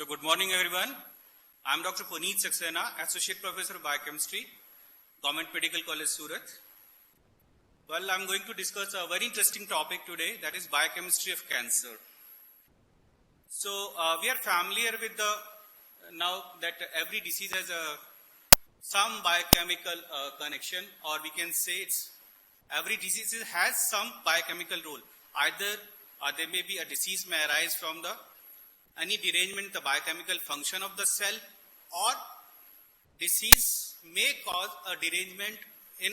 So good morning everyone. I am Dr. Puneet Saxena, Associate Professor of Biochemistry, Government Medical College, Surat. Well, I am going to discuss a very interesting topic today, that is biochemistry of cancer. So we are familiar with now that every disease has some biochemical connection, or we can say every disease has some biochemical role. Either there may be a disease may arise from any derangement in the biochemical function of the cell, or disease may cause a derangement in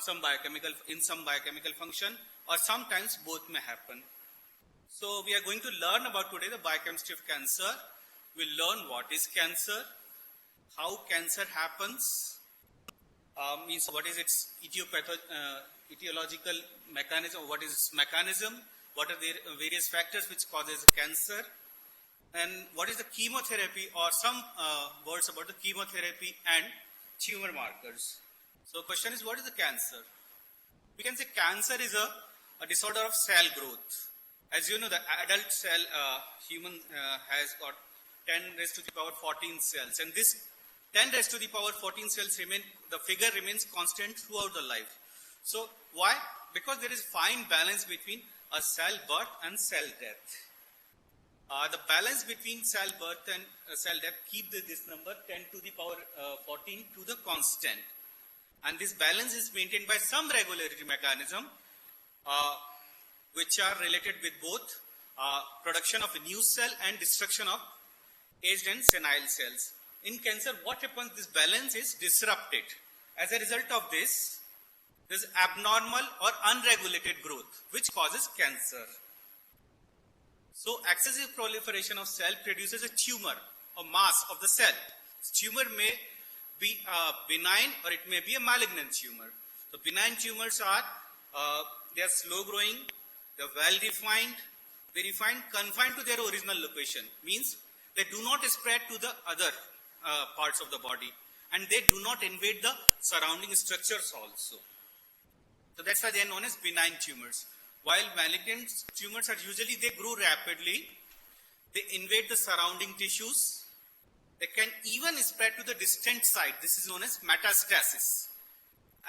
some biochemical function, or sometimes both may happen. So we are going to learn about today the biochemistry of cancer. We'll learn what is cancer, how cancer happens, means what is its etiological mechanism, what is its mechanism, what are the various factors which causes cancer, and what is the chemotherapy, or some words about the chemotherapy and tumor markers. So question is, what is the cancer? We can say cancer is a disorder of cell growth. As you know, the adult cell human has got 10 raised to the power 14 cells, and this 10 raised to the power 14 cells the figure remains constant throughout the life. So why? Because there is fine balance between a cell birth and cell death. The balance between cell birth and cell death keep this number 10 to the power 14 to the constant, and this balance is maintained by some regulatory mechanism which are related with both production of a new cell and destruction of aged and senile cells. In cancer, what happens? This balance is disrupted. As a result of this, there is abnormal or unregulated growth which causes cancer. So excessive proliferation of cell produces a tumor or mass of the cell. This tumor may be benign or it may be a malignant tumor. So benign tumors are they are slow growing, they are well defined, very fine, confined to their original location. Means they do not spread to the other parts of the body, and they do not invade the surrounding structures also. So that's why they are known as benign tumors. While malignant tumors are usually, they grow rapidly, they invade the surrounding tissues, they can even spread to the distant site. This is known as metastasis.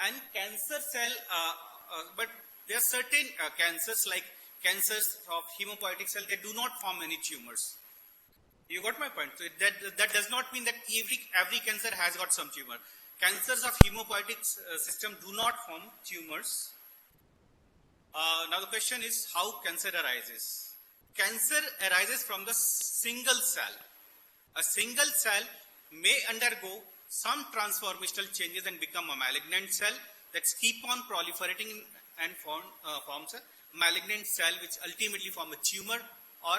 And cancer cell, but there are certain cancers like cancers of hematopoietic cell, they do not form any tumors. You got my point? So that does not mean that every cancer has got some tumor. Cancers of hematopoietic system do not form tumors. Now the question is how cancer arises. Cancer arises from the single cell. A single cell may undergo some transformational changes and become a malignant cell that keep on proliferating and forms a malignant cell which ultimately form a tumor or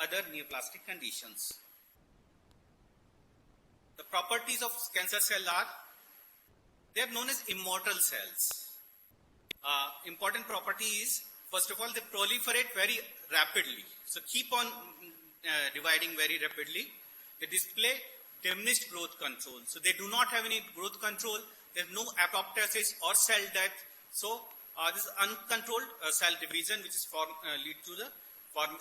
other neoplastic conditions. The properties of cancer cell are, they are known as immortal cells. Important property is, first of all, they proliferate very rapidly. So keep on dividing very rapidly. They display diminished growth control. So they do not have any growth control. There is no apoptosis or cell death. So this is uncontrolled cell division which is lead to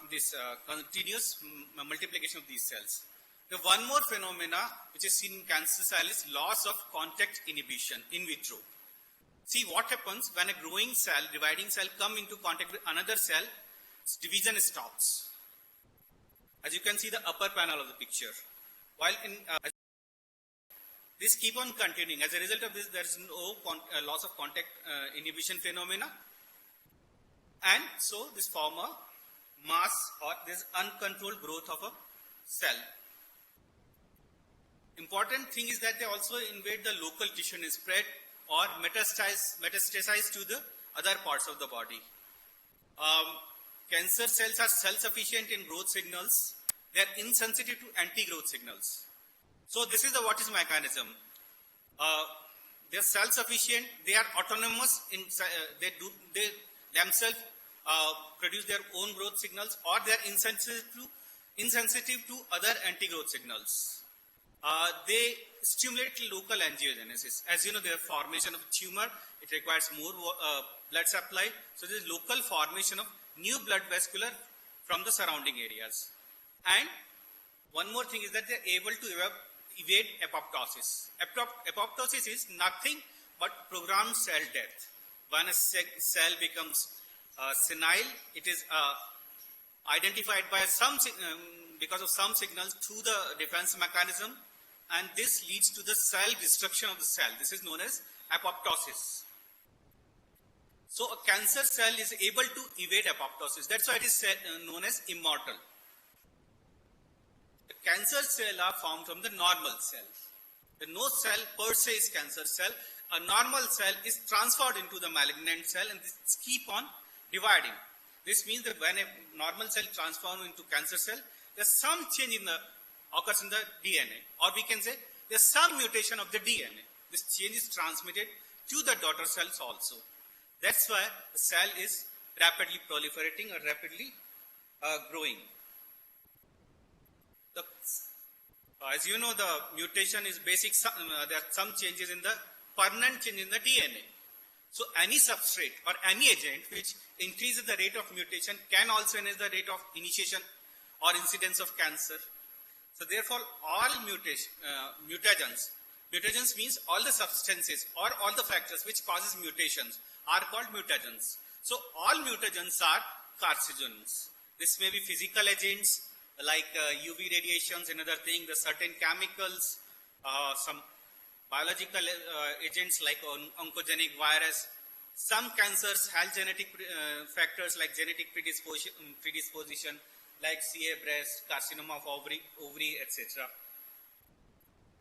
this continuous multiplication of these cells. The one more phenomena which is seen in cancer cell is loss of contact inhibition in vitro. See what happens when a growing cell, dividing cell come into contact with another cell, division stops. As you can see the upper panel of the picture. While this keep on continuing. As a result of this, there is no loss of contact inhibition phenomena. And so this form a mass or this uncontrolled growth of a cell. Important thing is that they also invade the local tissue and spread or metastasize to the other parts of the body. Cancer cells are self-sufficient in growth signals. They are insensitive to anti-growth signals. So this is what is mechanism. They are self-sufficient. They are autonomous. They themselves produce their own growth signals, or they are insensitive to other anti-growth signals. They stimulate local angiogenesis. As you know, the formation of tumor, it requires more blood supply. So there is local formation of new blood vascular from the surrounding areas. And One more thing is that they're able to evade apoptosis. Apoptosis is nothing but programmed cell death. When a cell becomes senile, it is identified by because of some signals through the defense mechanism, and this leads to the cell destruction of the cell. This is known as apoptosis. So a cancer cell is able to evade apoptosis. That's why it is known as immortal. The cancer cell are formed from the normal cell. No cell per se is cancer cell. A normal cell is transferred into the malignant cell, and this keep on dividing. This means that when a normal cell transforms into cancer cell, there's some change occurs in the DNA, or we can say there's some mutation of the DNA. This change is transmitted to the daughter cells also. That's why the cell is rapidly proliferating or rapidly growing. As you know, the mutation is basic. There are some changes in the permanent change in the DNA. So any substrate or any agent which increases the rate of mutation can also increase the rate of initiation or incidence of cancer. So therefore, all mutagens means all the substances or all the factors which causes mutations are called mutagens. So all mutagens are carcinogens. This may be physical agents like UV radiations, another thing, the certain chemicals, some biological agents like oncogenic virus. Some cancers have genetic factors like genetic predisposition like CA breast, carcinoma of ovary, etc.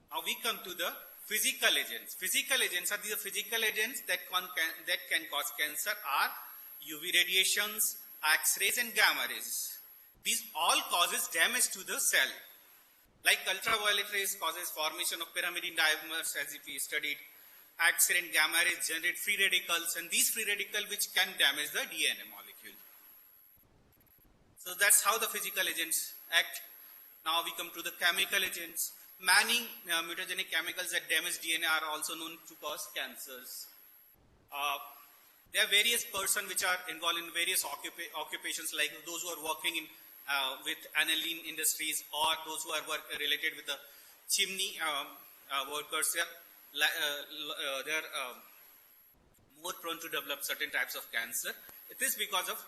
Now we come to the physical agents. Physical agents are the physical agents that can cause cancer are UV radiations, X-rays and gamma rays. These all causes damage to the cell. Like ultraviolet rays causes formation of pyrimidine dimers, as if we studied. X-ray and gamma rays generate free radicals, and these free radicals which can damage the DNA molecule. So that's how the physical agents act. Now we come to the chemical agents. Many mutagenic chemicals that damage DNA are also known to cause cancers. There are various persons which are involved in various occupations, like those who are working in with aniline industries, or those who are related with the chimney workers. They're more prone to develop certain types of cancer. It is because of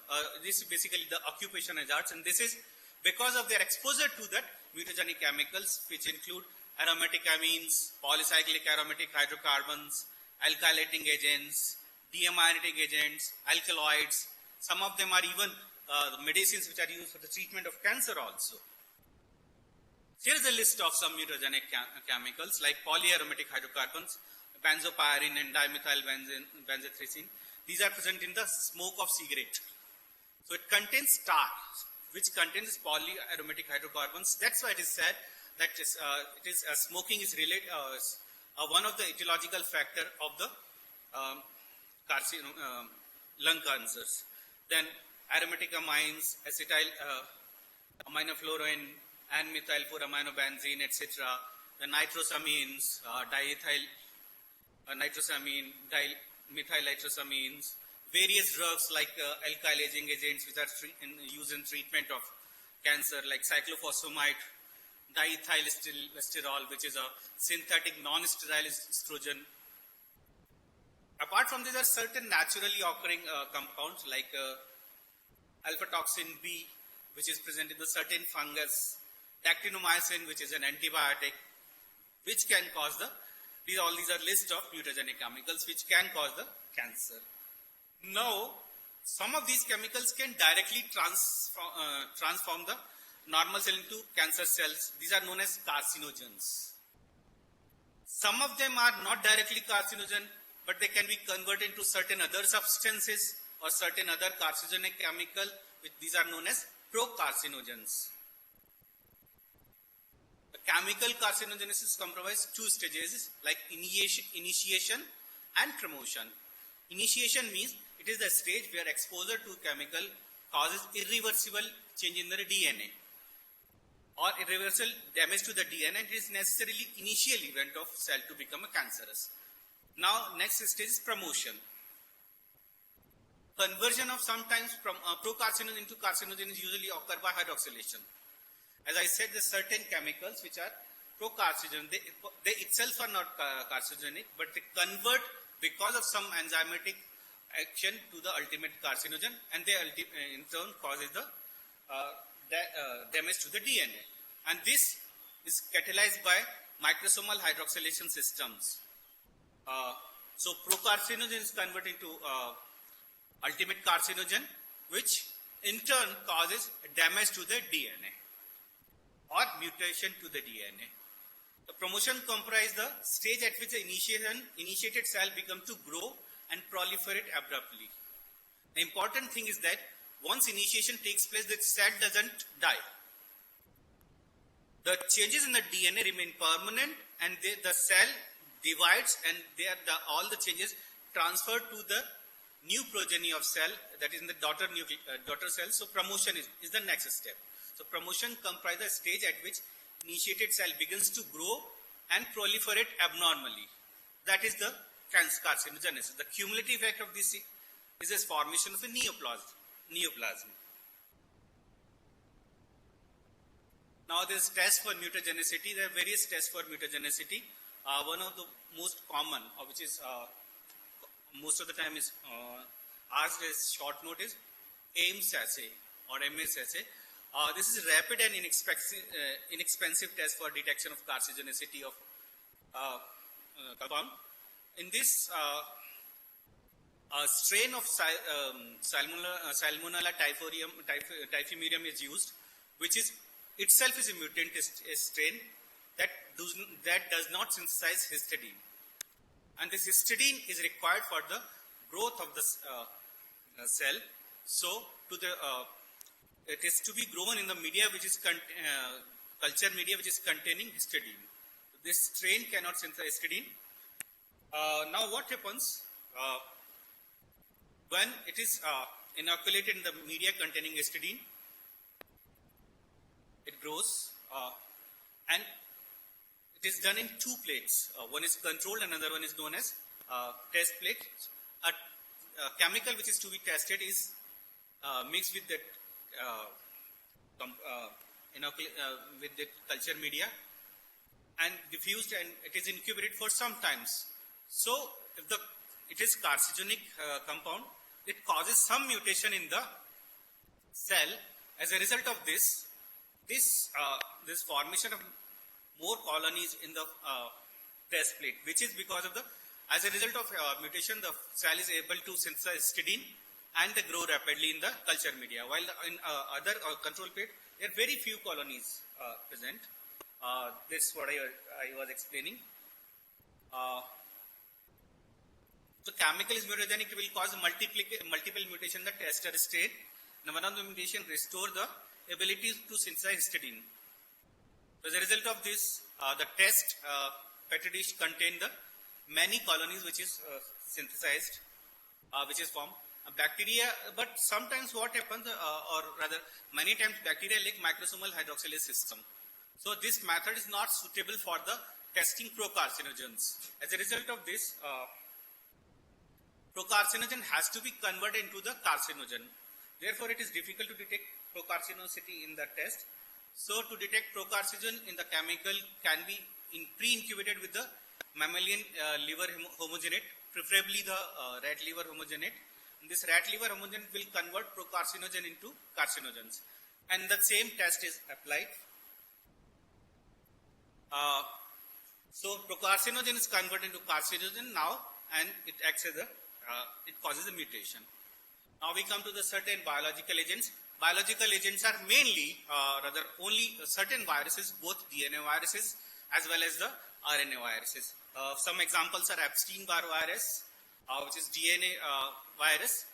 this is basically the occupation hazards, and this is because of their exposure to that mutagenic chemicals, which include aromatic amines, polycyclic aromatic hydrocarbons, alkylating agents, deamyanating agents, alkaloids. Some of them are even medicines which are used for the treatment of cancer also. Here is a list of some mutagenic chemicals like polyaromatic hydrocarbons, benzopyrene and dimethyl benzothionein. These are present in the smoke of cigarette. So it contains tar, which contains polyaromatic hydrocarbons. That's why it is said that smoking is related one of the etiological factor of the lung cancers. Then aromatic amines, acetyl aminofluorine, and methylphoramminobenzene, etc. The nitrosamines, nitrosamine, methyl nitrosamines, various drugs like alkylaging agents which are used in treatment of cancer, like cyclophosphamide, diethylsterol, which is a synthetic non-sterile estrogen. Apart from these, are certain naturally occurring compounds like alpha-toxin B, which is present in the certain fungus, dactinomycin, which is an antibiotic, which can cause these are list of mutagenic chemicals which can cause the cancer. Now, some of these chemicals can directly transform the normal cell into cancer cells. These are known as carcinogens. Some of them are not directly carcinogen, but they can be converted into certain other substances or certain other carcinogenic chemical. These are known as procarcinogens. The chemical carcinogenesis comprises two stages like initiation and promotion. Initiation means it is the stage where exposure to chemical causes irreversible change in the DNA or irreversible damage to the DNA. It is necessarily initial event of cell to become a cancerous. Now next stage is promotion. Conversion of sometimes from procarcinogen into carcinogen is usually occur by hydroxylation. as I said, there are certain chemicals which are pro-carcinogenic. They itself are not carcinogenic, but they convert because of some enzymatic action to the ultimate carcinogen, and they in turn causes the damage to the DNA. And this is catalyzed by microsomal hydroxylation systems. So procarcinogen is converted into ultimate carcinogen, which in turn causes damage to the DNA or mutation to the DNA. The promotion comprises the stage at which the initiated cell becomes to grow and proliferate abruptly. The important thing is that once initiation takes place, the cell doesn't die. The changes in the DNA remain permanent, and the cell divides, and all the changes transferred to the new progeny of cell, that is in the daughter cell. So promotion is the next step. So promotion comprises the stage at which initiated cell begins to grow and proliferate abnormally. That is the carcinogenesis. The cumulative effect of this is the formation of a neoplasm. Now there is test for mutagenicity. There are various tests for mutagenicity. One of the most common, which is most of the time is asked as short note, is Ames assay or MS assay. This is a rapid and inexpensive test for detection of carcinogenicity of compound. In this, a strain of Salmonella typhimurium is used, which is itself is a mutant strain that does not synthesize histidine, and this histidine is required for the growth of the cell. So, it is to be grown in the media which is culture media which is containing histidine. This strain cannot synthesize histidine. Now, what happens when it is inoculated in the media containing histidine? It grows, and it is done in two plates. One is controlled, another one is known as test plate. A chemical which is to be tested is mixed with that with the culture media and diffused, and it is incubated for some times. So, if it is carcinogenic compound, it causes some mutation in the cell. As a result of this formation of more colonies in the test plate, which is because of as a result of mutation, the cell is able to synthesize histidine and they grow rapidly in the culture media. While in other control plate, there are very few colonies present. This is what I was explaining. The chemical is mutagenic, it will cause multiple mutation in the tester state. And one of the mutation restore the ability to synthesize histidine. As a result of this, the test petri dish contain the many colonies which is synthesized, which is formed. Bacteria, but sometimes what happens, or rather many times bacteria lack microsomal hydroxylase system. So this method is not suitable for the testing procarcinogens. As a result of this, procarcinogen has to be converted into the carcinogen. Therefore, it is difficult to detect procarcinosity in the test. So, to detect procarcinogen in the chemical can be pre-incubated with the mammalian liver homogenate, preferably the rat liver homogenate. And this rat liver homogenate will convert procarcinogen into carcinogens. And the same test is applied. So, procarcinogen is converted into carcinogen now, and it acts as it causes a mutation. Now we come to the certain biological agents. Biological agents are mainly, rather only certain viruses, both DNA viruses as well as the RNA viruses. Some examples are Epstein-Barr virus, which is DNA virus,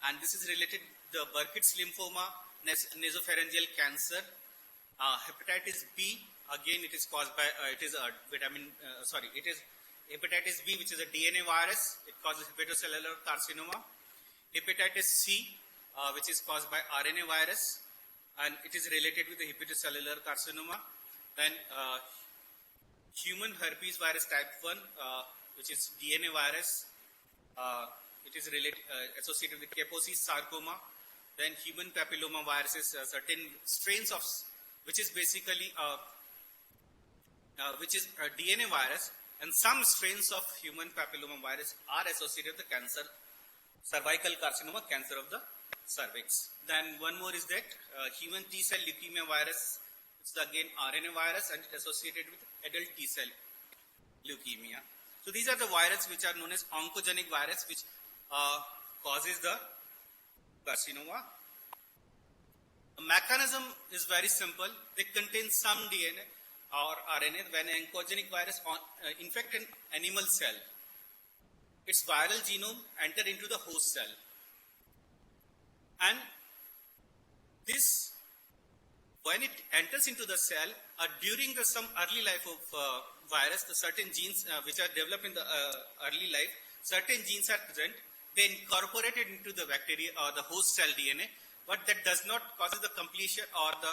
and this is related to the Burkitt's lymphoma, nasopharyngeal cancer, hepatitis B. Again, it is caused by it is hepatitis B, which is a DNA virus. It causes hepatocellular carcinoma. Hepatitis C, which is caused by RNA virus, and it is related with the hepatocellular carcinoma. Then human herpes virus type 1, which is DNA virus. It is associated with Kaposi's sarcoma. Then human papilloma viruses, certain strains of which is basically a DNA virus, and some strains of human papilloma virus are associated with the cancer, cervical carcinoma, cancer of the cervix. Then one more is that human T-cell leukemia virus, it's again RNA virus and associated with adult T-cell leukemia. So these are the viruses which are known as oncogenic virus, which causes the carcinoma. The mechanism is very simple. They contain some DNA or RNA. When an oncogenic virus infect an animal cell, its viral genome enter into the host cell, and this, when it enters into the cell, during some early life of virus, the certain genes which are developed in the early life, certain genes are present. They incorporate it into the bacteria or the host cell DNA, but that does not cause the completion or the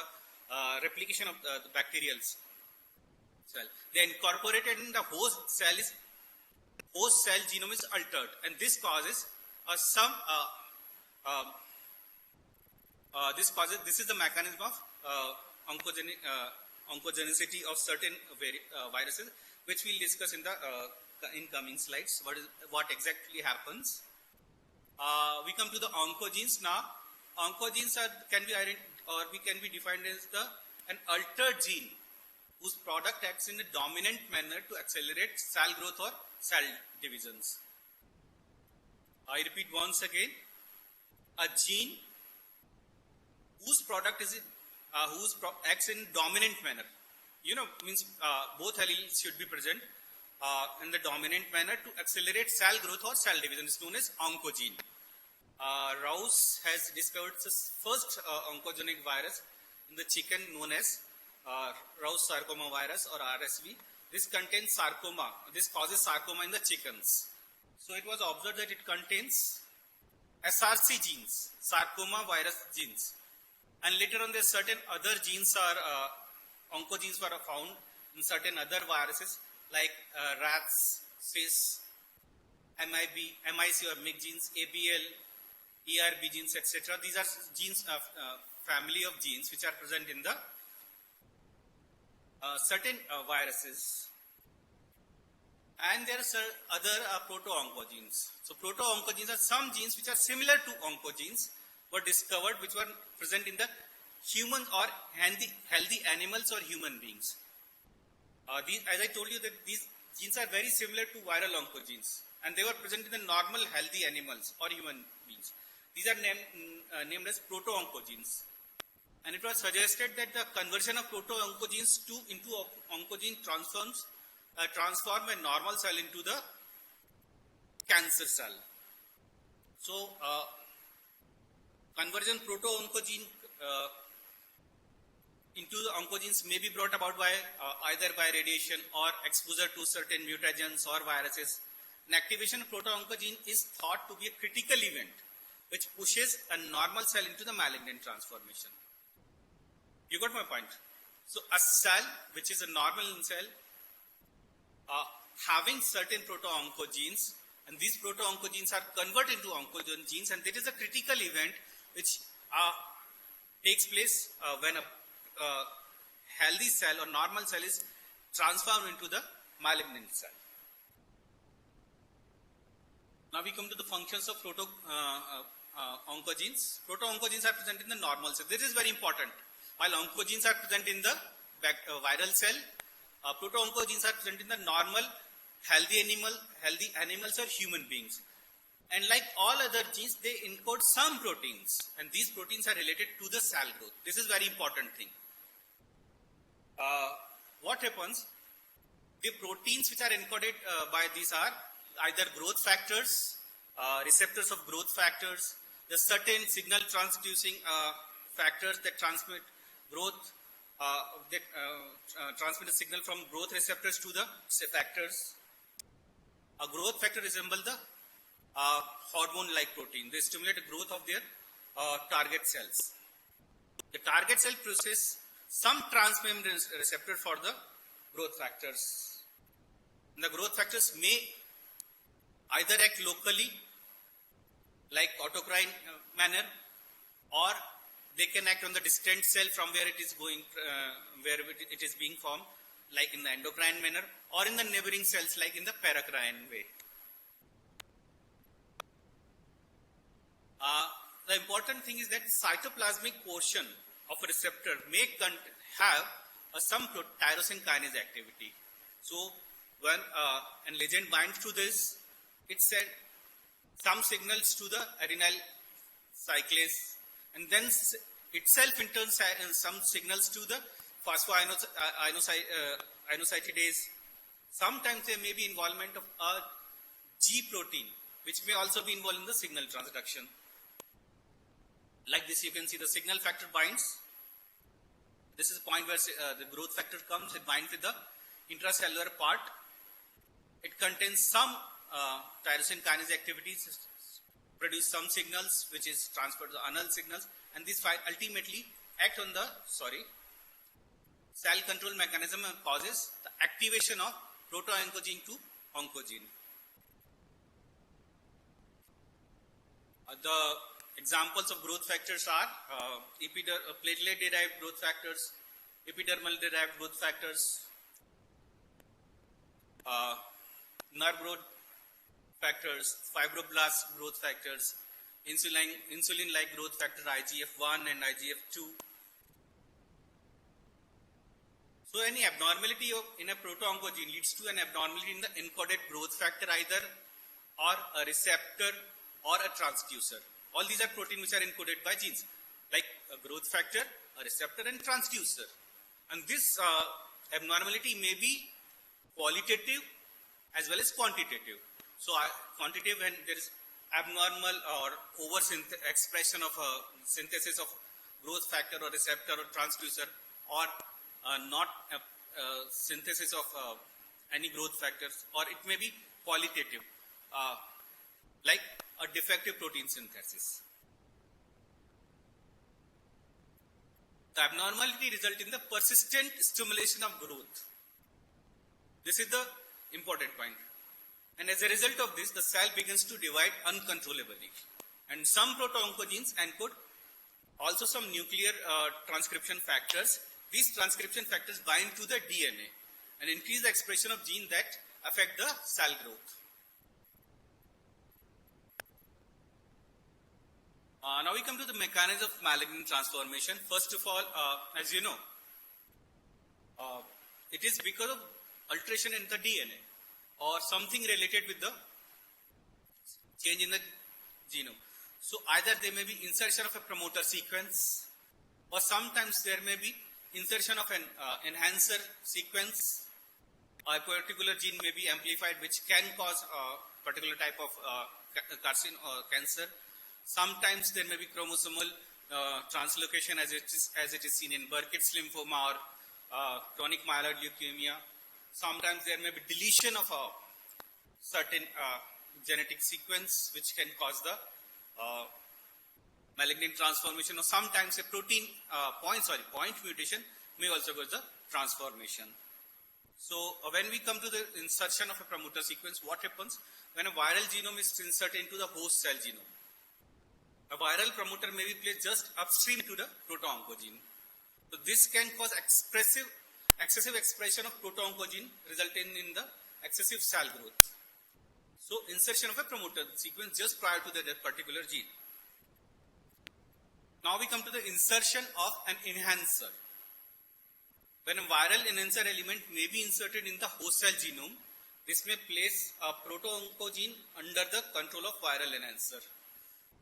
replication of the bacterial cell. They incorporated in the host cell genome is altered, and this causes this is the mechanism of oncogenicity of certain viruses, which we'll discuss in the incoming slides. What exactly happens? We come to the oncogenes now. Oncogenes can be defined as an altered gene whose product acts in a dominant manner to accelerate cell growth or cell divisions. I repeat once again, a gene whose product acts in dominant manner. Means both alleles should be present in the dominant manner to accelerate cell growth or cell division. It's known as oncogene. Rouse has discovered the first oncogenic virus in the chicken known as Rouse sarcoma virus or RSV. This contains sarcoma. This causes sarcoma in the chickens. So it was observed that it contains SRC genes, sarcoma virus genes. And later on, there certain other genes oncogenes were found in certain other viruses like rats, fish, MIC or MIC genes, ABL, ERB genes, etc. These are genes of family of genes which are present in the certain viruses. And there are other proto-oncogenes. So proto-oncogenes are some genes which are similar to oncogenes were discovered, which were present in the human or healthy animals or human beings. As I told you, that these genes are very similar to viral oncogenes, and they were present in the normal healthy animals or human beings. These are named as proto-oncogenes. And it was suggested that the conversion of proto-oncogenes into oncogene transform a normal cell into the cancer cell. So, conversion proto-oncogene into the oncogenes may be brought about by either by radiation or exposure to certain mutagens or viruses. An activation of proto-oncogene is thought to be a critical event which pushes a normal cell into the malignant transformation. You got my point? So a cell which is a normal cell having certain proto-oncogenes, and these proto-oncogenes are converted into oncogene genes, and that is a critical event which takes place when a healthy cell or normal cell is transformed into the malignant cell. Now we come to the functions of proto-oncogenes. Proto-oncogenes are present in the normal cell. This is very important. While oncogenes are present in the viral cell, proto-oncogenes are present in the normal healthy animals or human beings. And like all other genes, they encode some proteins, and these proteins are related to the cell growth. This is very important thing. What happens? The proteins which are encoded by these are either growth factors, receptors of growth factors, the certain signal transducing factors that transmit growth, transmit a signal from growth receptors to the factors. A growth factor resembles the hormone-like protein. They stimulate the growth of their target cells. The target cell processes some transmembrane receptor for the growth factors. And the growth factors may either act locally, like autocrine manner, or they can act on the distant cell from where it is going, where it is being formed, like in the endocrine manner, or in the neighboring cells, like in the paracrine way. The important thing is that cytoplasmic portion of a receptor may have some tyrosine kinase activity. So when a ligand binds to this, it sends some signals to the adenyl cyclase, and then itself in turn some signals to the phosphoinositidase. Sometimes there may be involvement of a G protein, which may also be involved in the signal transduction. Like this, you can see the signal factor binds. This is the point where the growth factor comes. It binds with the intracellular part. It contains some tyrosine kinase activities, produce some signals, which is transferred to anal signals, and these ultimately act on the cell control mechanism and causes the activation of proto-oncogene to oncogene. The examples of growth factors are platelet-derived growth factors, epidermal-derived growth factors, nerve growth factors, fibroblast growth factors, insulin-like growth factor IGF-1 and IGF-2. So any abnormality in a proto-oncogene leads to an abnormality in the encoded growth factor either, or a receptor, or a transducer. All these are proteins which are encoded by genes, like a growth factor, a receptor, and transducer. And this abnormality may be qualitative as well as quantitative. So quantitative, when there is abnormal or expression of a synthesis of growth factor or receptor or transducer, or not synthesis of any growth factors, or it may be qualitative, like a defective protein synthesis. The abnormality results in the persistent stimulation of growth. This is the important point. And as a result of this, the cell begins to divide uncontrollably. And some proto-oncogenes encode also some nuclear transcription factors. These transcription factors bind to the DNA and increase the expression of genes that affect the cell growth. Now we come to the mechanism of malignant transformation. First of all, as you know, it is because of alteration in the DNA or something related with the change in the genome. So either there may be insertion of a promoter sequence, or sometimes there may be insertion of an enhancer sequence. A particular gene may be amplified, which can cause a particular type of cancer. Sometimes there may be chromosomal translocation, as it is seen in Burkitt's lymphoma or chronic myeloid leukemia. Sometimes there may be deletion of a certain genetic sequence, which can cause the malignant transformation, or sometimes a protein point mutation may also cause the transformation. So when we come to the insertion of a promoter sequence, what happens when a viral genome is inserted into the host cell genome? A viral promoter may be placed just upstream to the proto-oncogene. So this can cause excessive expression of proto-oncogene, resulting in the excessive cell growth. So insertion of a promoter sequence just prior to that particular gene. Now we come to the insertion of an enhancer. When a viral enhancer element may be inserted in the host cell genome, this may place a proto-oncogene under the control of viral enhancer.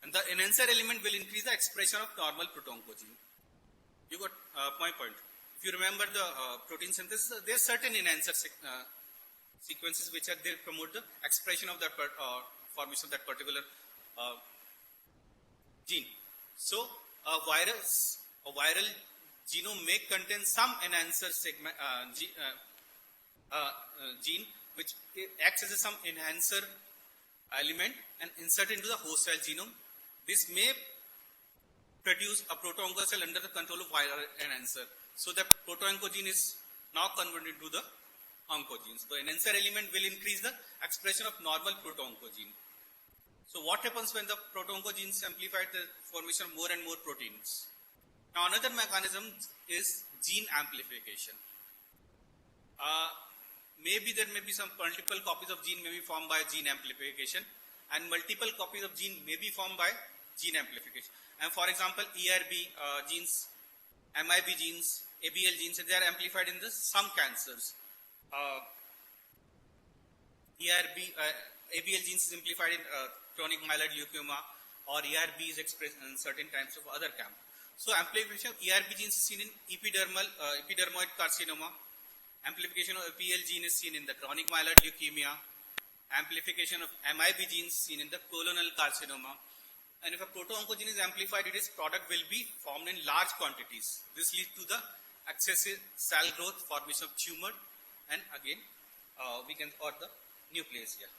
And the enhancer element will increase the expression of normal proto-oncogene. You got my point. If you remember the protein synthesis, there are certain enhancer sequences which are there promote the expression of that formation of that particular gene. So a viral genome may contain some enhancer gene which acts as some enhancer element and insert into the host cell genome. This may produce a proto-oncogene cell under the control of viral enhancer. So the proto-oncogene is now converted to the oncogenes. The enhancer element will increase the expression of normal proto-oncogene. So what happens when the proto-oncogenes amplify the formation of more and more proteins? Now another mechanism is gene amplification. Maybe there may be some multiple copies of gene may be formed by gene amplification, and multiple copies of gene may be formed by gene amplification. And for example, ERB genes, MIB genes, ABL genes, they are amplified in some cancers. ABL genes is amplified in chronic myeloid leukemia, or ERB is expressed in certain types of other cancer. So amplification of ERB genes is seen in epidermoid carcinoma. Amplification of APL gene is seen in the chronic myeloid leukemia. Amplification of MIB genes seen in the colonal carcinoma. And if a proto-oncogene is amplified, its product will be formed in large quantities. This leads to the excessive cell growth, formation of tumor, and again or the neoplasia.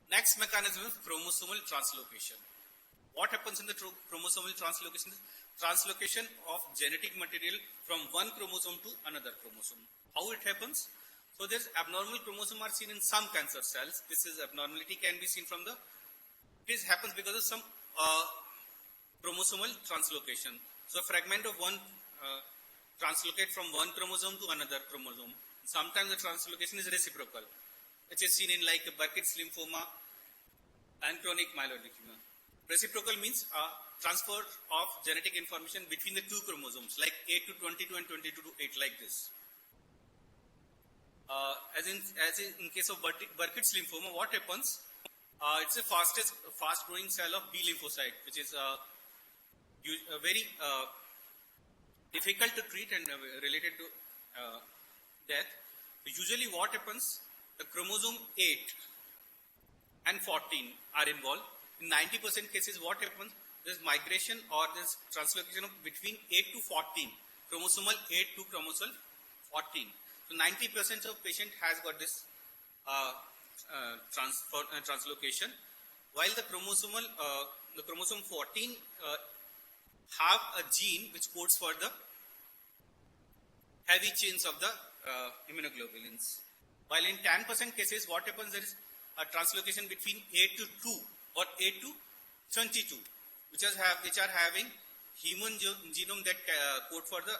Next mechanism is chromosomal translocation. What happens in the chromosomal translocation? Translocation of genetic material from one chromosome to another chromosome. How it happens? So there's abnormal chromosome are seen in some cancer cells. This is abnormality can be seen from the. This happens because of some chromosomal translocation. So a fragment of one translocate from one chromosome to another chromosome. Sometimes the translocation is reciprocal, which is seen in like Burkitt's lymphoma and chronic myeloid leukemia. Reciprocal means transfer of genetic information between the two chromosomes, like 8 to 22 and 22 to 8, like this. As in case of Burkitt's lymphoma, what happens? It's a fast growing cell of B lymphocyte, which is very difficult to treat and related to death. Usually what happens? The chromosome 8 and 14 are involved. In 90% cases, what happens? There's migration or there's translocation of between 8 to 14, chromosomal 8 to chromosome 14. So 90% of patient has got this translocation, while the chromosome 14 have a gene which codes for the heavy chains of the immunoglobulins. While in 10% cases, what happens? There is a translocation between 8 to 2 or 8 to 22, which are having human genome that code for the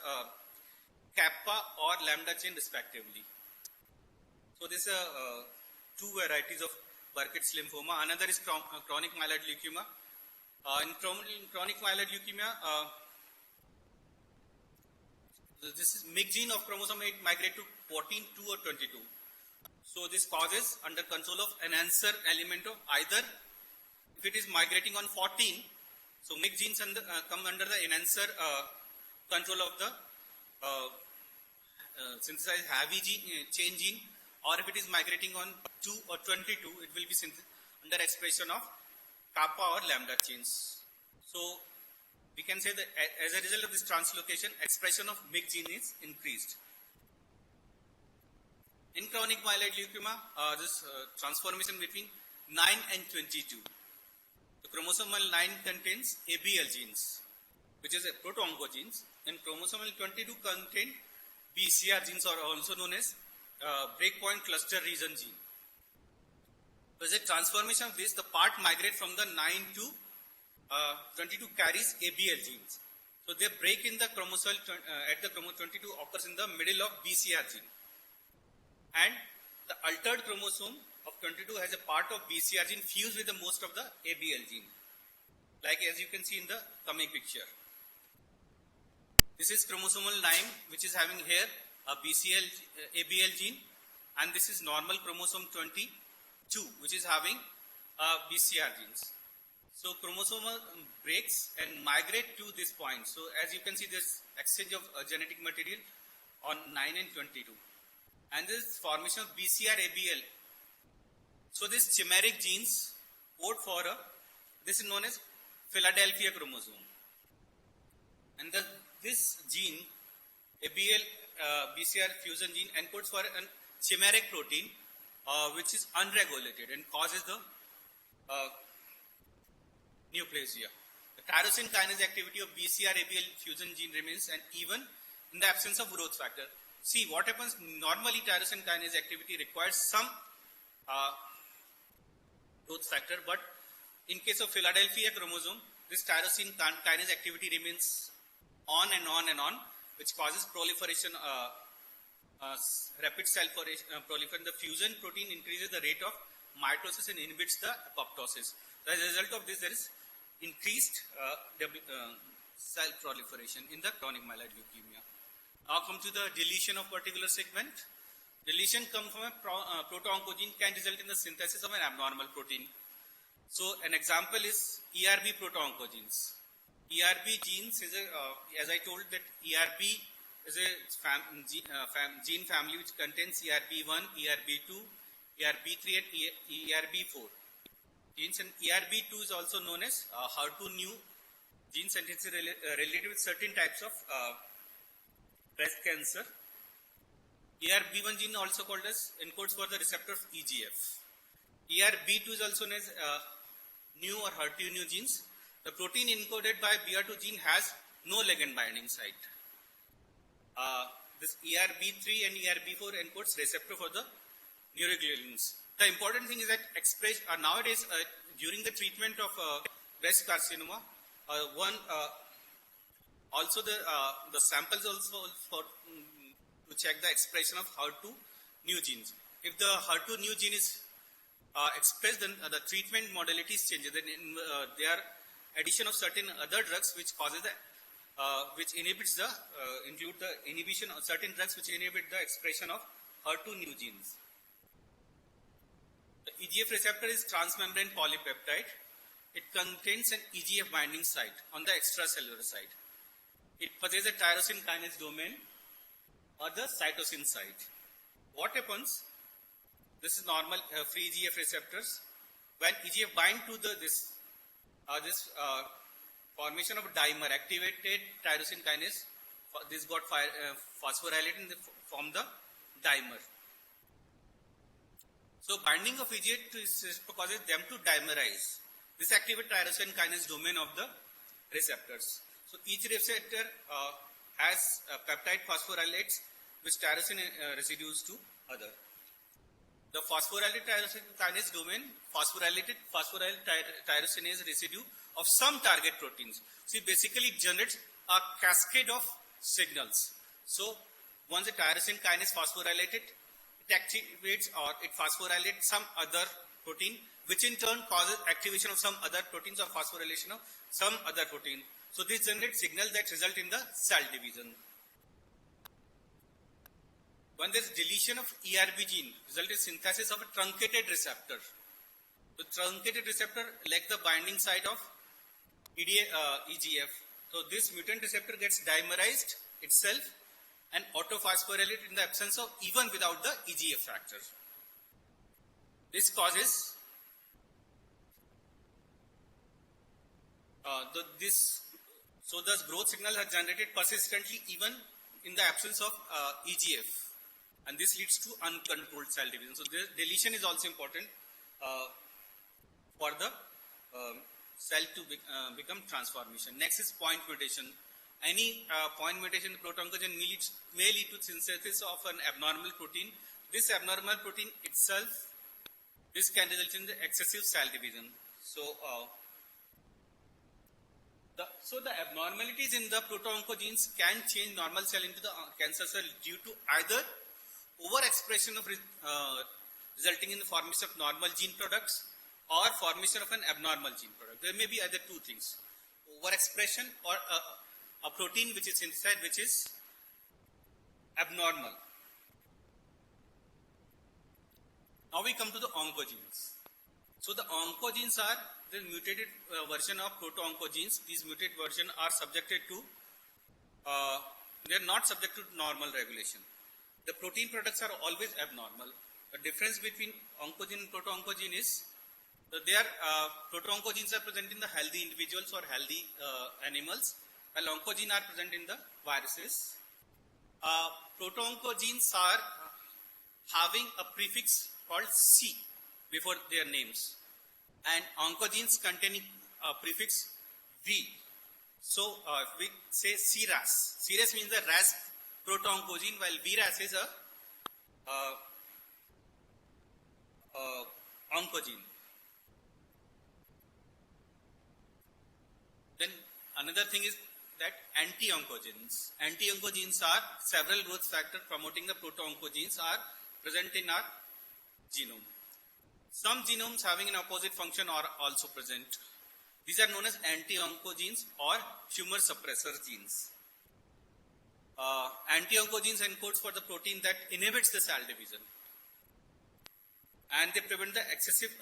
kappa or lambda chain respectively. So this are two varieties of Burkitt's lymphoma. Another is chronic myeloid leukemia. In chronic myeloid leukemia, this is MYC gene of chromosome 8 migrate to 14, 2 or 22. So this causes under control of enhancer element of either, if it is migrating on 14, so MYC genes come under the enhancer control of the synthesized heavy chain gene, or if it is migrating on 2 or 22, it will be under expression of kappa or lambda chains. So we can say that as a result of this translocation, expression of MYC gene is increased. In chronic myeloid leukemia, this transformation between 9 and 22. The chromosomal 9 contains ABL genes, which is a proto-oncogenes, and chromosomal 22 contain BCR genes, or also known as breakpoint cluster region gene. So as a transformation of this, the part migrate from the 9 to 22 carries ABL genes. So they break in the chromosome at the chromosome 22 occurs in the middle of BCR gene. And the altered chromosome of 22 has a part of BCR gene fused with the most of the ABL gene, like as you can see in the coming picture. This is chromosomal 9, which is having here a ABL gene, and this is normal chromosome 22, which is having BCR genes. So chromosomal breaks and migrate to this point. So as you can see, there's exchange of genetic material on 9 and 22. And this formation of BCR ABL. So these chimeric genes code for this is known as Philadelphia chromosome. And this gene, ABL BCR fusion gene, encodes for a chimeric protein which is unregulated and causes the neoplasia. The tyrosine kinase activity of BCR ABL fusion gene remains, and even in the absence of growth factor. See what happens, normally tyrosine kinase activity requires some growth factor, but in case of Philadelphia chromosome, this tyrosine kinase activity remains on and on and on, which causes proliferation, rapid cell proliferation. The fusion protein increases the rate of mitosis and inhibits the apoptosis. As a result of this, there is increased cell proliferation in the chronic myeloid leukemia. Now come to the deletion of particular segment. Deletion comes from a proto-oncogene can result in the synthesis of an abnormal protein. So an example is ERB proto-oncogenes. ERB genes is a, as I told that ERB is a gene family which contains ERB1, ERB2, ERB3 and ERB4 genes, and ERB2 is also known as HER2 new genes, and it's related with certain types of breast cancer. ERB1 gene also called as encodes for the receptor of EGF. ERB2 is also known as new or HER2 new genes. The protein encoded by BR2 gene has no ligand binding site. This ERB3 and ERB4 encodes receptor for the neuroglobulins. The important thing is that nowadays during the treatment of breast carcinoma, also the samples also for to check the expression of HER2 new genes. If the HER2 new gene is expressed, then the treatment modalities change. Then there are addition of certain other drugs which causes the which inhibits the include the inhibition of certain drugs which inhibit the expression of HER2 new genes. The EGF receptor is transmembrane polypeptide. It contains an EGF binding site on the extracellular site. It possesses a tyrosine kinase domain or the cytosine site. What happens? This is normal free EGF receptors. When EGF bind to this formation of dimer, activated tyrosine kinase, this got phosphorylated in the form the dimer. So binding of EGF causes them to dimerize. This activates tyrosine kinase domain of the receptors. So each receptor has peptide phosphorylates which tyrosine residues to other. The phosphorylated tyrosine kinase domain phosphorylated tyrosinase residue of some target proteins. So it basically generates a cascade of signals. So once the tyrosine kinase phosphorylated, it activates or it phosphorylates some other protein, which in turn causes activation of some other proteins or phosphorylation of some other protein. So this generates signals that result in the cell division. When there is deletion of ERB gene, result is synthesis of a truncated receptor. The truncated receptor lacks the binding site of EGF. So this mutant receptor gets dimerized itself and autophosphorylated in the absence of even without the EGF factor. This causes so thus growth signal are generated persistently even in the absence of EGF, and this leads to uncontrolled cell division. So the deletion is also important for the cell to become transformation. Next is point mutation. Any point mutation in the proto-oncogene may lead to synthesis of an abnormal protein. This abnormal protein itself, this can result in the excessive cell division. So the abnormalities in the proto-oncogenes can change normal cell into the cancer cell due to either overexpression of resulting in the formation of normal gene products or formation of an abnormal gene product. There may be either two things: overexpression or a protein which is inside which is abnormal. Now we come to the oncogenes. So the oncogenes are the mutated version of proto-oncogenes. These mutated versions are subjected to, they are not subject to normal regulation. The protein products are always abnormal. The difference between oncogene and proto-oncogene is that they are proto-oncogenes are present in the healthy individuals or healthy animals, while oncogenes are present in the viruses. Proto-oncogenes are having a prefix called C before their names, and oncogenes containing a prefix V. So we say CRAS. CRAS means the RAS proto-oncogene, while VRAS is a oncogene. Another thing is that anti-oncogenes. Anti-oncogenes are several growth factors promoting the proto-oncogenes are present in our genome. Some genomes having an opposite function are also present. These are known as anti-oncogenes or tumor suppressor genes. Anti-oncogenes encodes for the protein that inhibits the cell division, and they prevent the excessive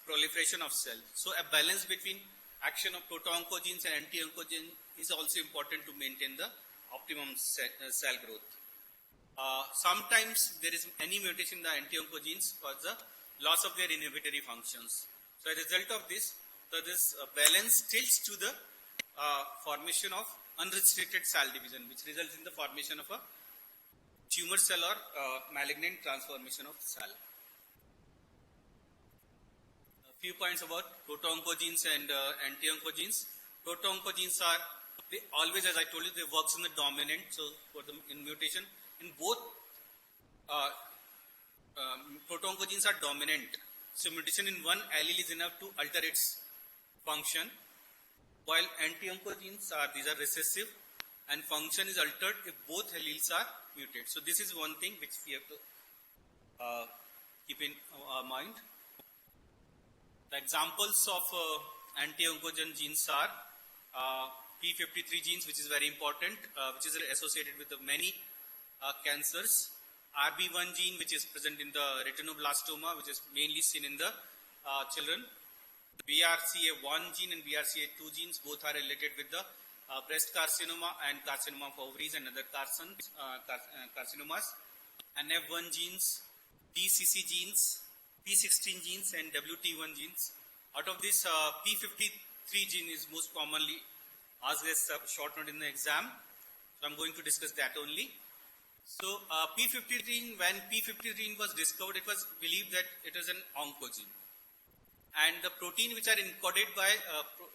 proliferation of cell. So a balance between action of proto-oncogenes and anti-oncogenes is also important to maintain the optimum cell growth. Sometimes there is any mutation in the anti-oncogenes cause the loss of their inhibitory functions. So as a result of this, this balance tilts to the formation of unrestricted cell division, which results in the formation of a tumor cell or malignant transformation of cell. A few points about proto-oncogenes and anti-oncogenes. Proto-oncogenes are, they always, as I told you, they works in the dominant. So for the in mutation in both proto-oncogenes are dominant. So mutation in one allele is enough to alter its function, while anti-oncogenes are, these are recessive, and function is altered if both alleles are mutated. So this is one thing which we have to keep in our mind. The examples of anti-oncogene genes are P53 genes, which is very important, which is associated with the many cancers. RB1 gene, which is present in the retinoblastoma, which is mainly seen in the children. BRCA1 gene and BRCA2 genes both are related with the breast carcinoma and carcinoma of ovaries and other carcinomas. NF1 genes, DCC genes, P16 genes and WT1 genes. Out of this, P53 gene is most commonly asked as a short note in the exam. So I'm going to discuss that only. So P53, when P53 was discovered, it was believed that it was an oncogene. And the protein which are encoded by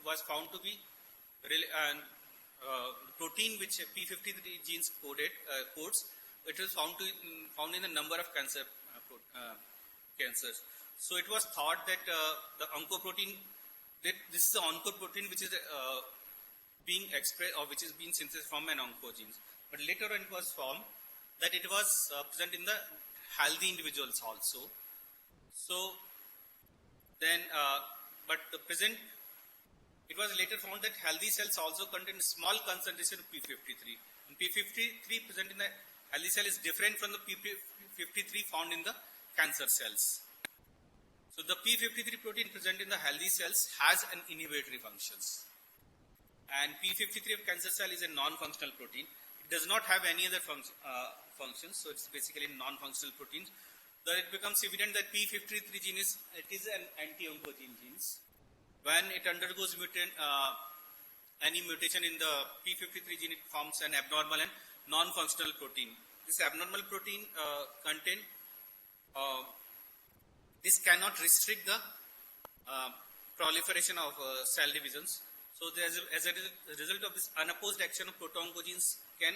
was found to be protein which P53 genes codes. It was found in a number of cancers. So it was thought that the oncoprotein, that this is the oncoprotein which is being expressed or which is being synthesized from an oncogene. But later on it was found that it was present in the healthy individuals also. So then, but the present, it was later found that healthy cells also contain small concentration of P53. And P53 present in the healthy cell is different from the P53 found in the cancer cells. So the P53 protein present in the healthy cells has an inhibitory functions. And P53 of cancer cell is a non-functional protein. It does not have any other functions, so it's basically non-functional protein. Then it becomes evident that P53 gene is an anti-oncogene genes. When it undergoes any mutation in the P53 gene, it forms an abnormal and non-functional protein. This abnormal protein this cannot restrict the proliferation of cell divisions. So as a result of this, unopposed action of proto-oncogenes can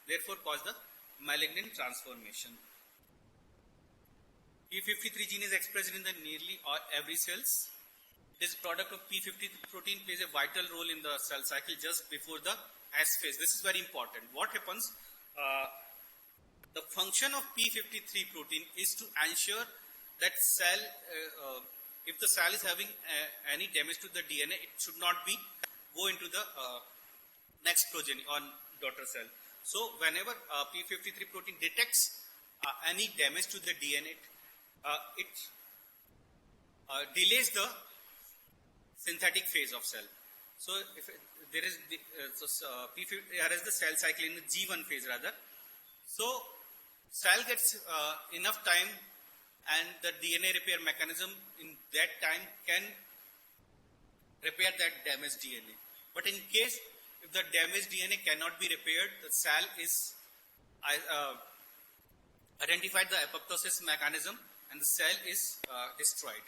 therefore cause the malignant transformation. P53 gene is expressed in the nearly every cells. This product of P53 protein plays a vital role in the cell cycle just before the S phase. This is very important. What happens? The function of P53 protein is to ensure that cell, if the cell is having any damage to the DNA, it should not go into the next progeny or daughter cell. So whenever P53 protein detects any damage to the DNA, it delays the synthetic phase of cell. So if there is whereas the cell cycle in the G1 phase rather. So cell gets enough time, and the DNA repair mechanism in that time can repair that damaged DNA. But in case if the damaged DNA cannot be repaired, the cell is identified the apoptosis mechanism and the cell is destroyed.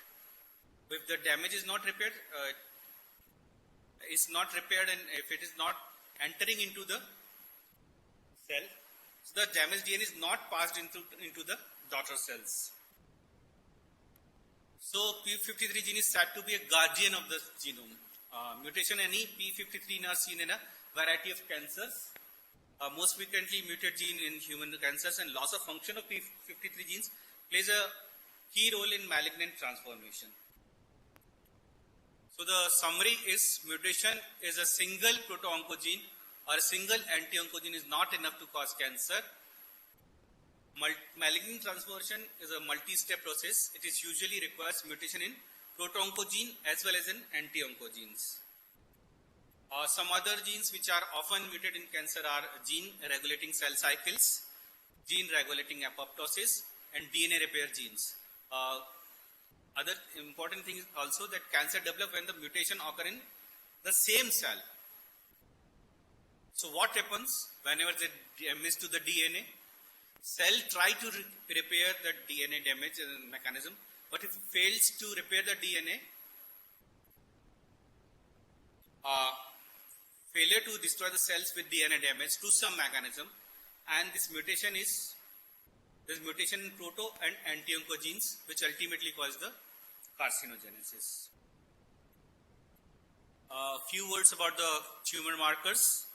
If the damage is not repaired, and if it is not entering into the cell, so the damaged DNA is not passed into the daughter cells. So P53 gene is said to be a guardian of the genome, Mutation any p53 are seen in a variety of cancers. Most frequently mutated gene in human cancers, and loss of function of p53 genes plays a key role in malignant transformation. So the summary is mutation is a single proto-oncogene or a single anti-oncogene is not enough to cause cancer. Malignant transformation is a multi-step process. It is usually requires mutation in proto-oncogene as well as in anti-oncogenes. Some other genes which are often mutated in cancer are gene regulating cell cycles, gene regulating apoptosis, and DNA repair genes. Other important thing is also that cancer develops when the mutation occur in the same cell. So what happens whenever there is damage to the DNA? Cell try to repair the DNA damage mechanism, but if it fails to repair the DNA, failure to destroy the cells with DNA damage to some mechanism, and this mutation in proto and anti-oncogenes, which ultimately cause the carcinogenesis. Few words about the tumor markers.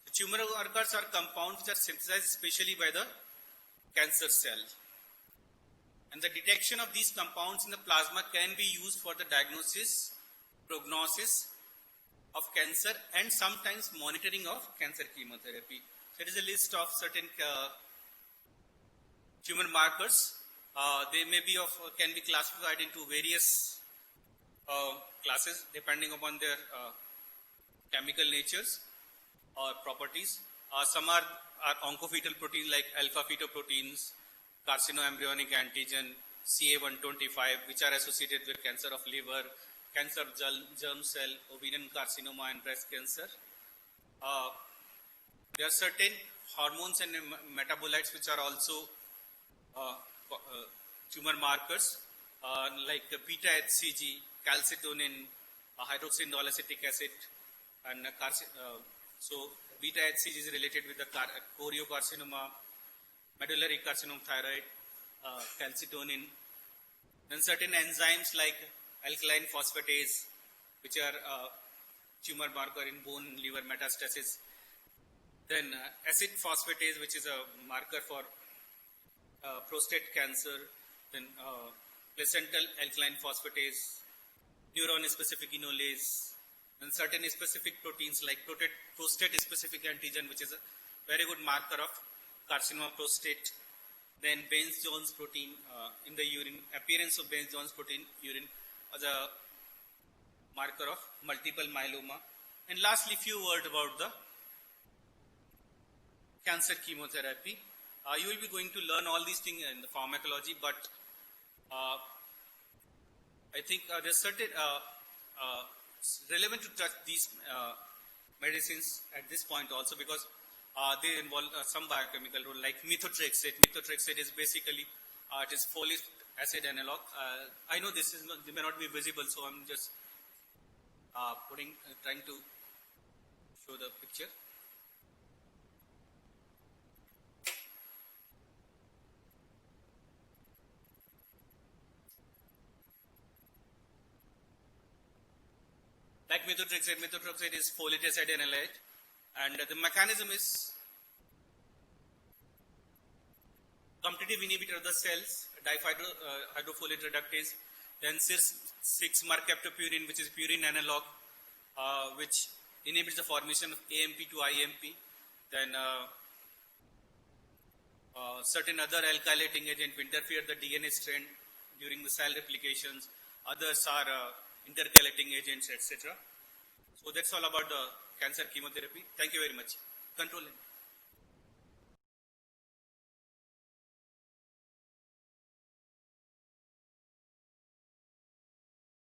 The tumor markers are compounds which are synthesized especially by the cancer cell, and the detection of these compounds in the plasma can be used for the diagnosis, prognosis of cancer, and sometimes monitoring of cancer chemotherapy. There is a list of certain tumor markers. They may be can be classified into various classes depending upon their chemical natures or properties. Some are oncofetal proteins like alpha-fetoproteins, carcinoembryonic antigen, CA125, which are associated with cancer of liver, cancer of germ cell, ovarian carcinoma, and breast cancer. There are certain hormones and metabolites which are also tumor markers, like beta-HCG, calcitonin, hydroxyindoleacetic acid, and so beta-HCG is related with the choriocarcinoma, medullary carcinoma of thyroid, calcitonin. Then certain enzymes like alkaline phosphatase, which are tumor marker in bone and liver metastasis. Then acid phosphatase, which is a marker for prostate cancer. Then placental alkaline phosphatase, neuron-specific enolase. Then certain specific proteins like prostate-specific antigen, which is a very good marker of carcinoma of prostate. Then Baines-Jones protein in the urine, appearance of Baines-Jones protein urine as a marker of multiple myeloma. And lastly, few words about the cancer chemotherapy. You will be going to learn all these things in the pharmacology, but I think there's certain relevant to touch these medicines at this point also, because they involve some biochemical role like methotrexate. Methotrexate is basically it is folic acid analog. I know this is not, they may not be visible, so I'm just trying to show the picture. Like methotrexate is folic acid analyte, and the mechanism is competitive inhibitor of the cells, dihydrofolate reductase, then cis-6-mercaptopurine, which is purine analog, which inhibits the formation of AMP to IMP. Then certain other alkylating agent interfere the DNA strand during the cell replications. Others are intercalating agents, etc. So that's all about the cancer chemotherapy. Thank you very much. Control.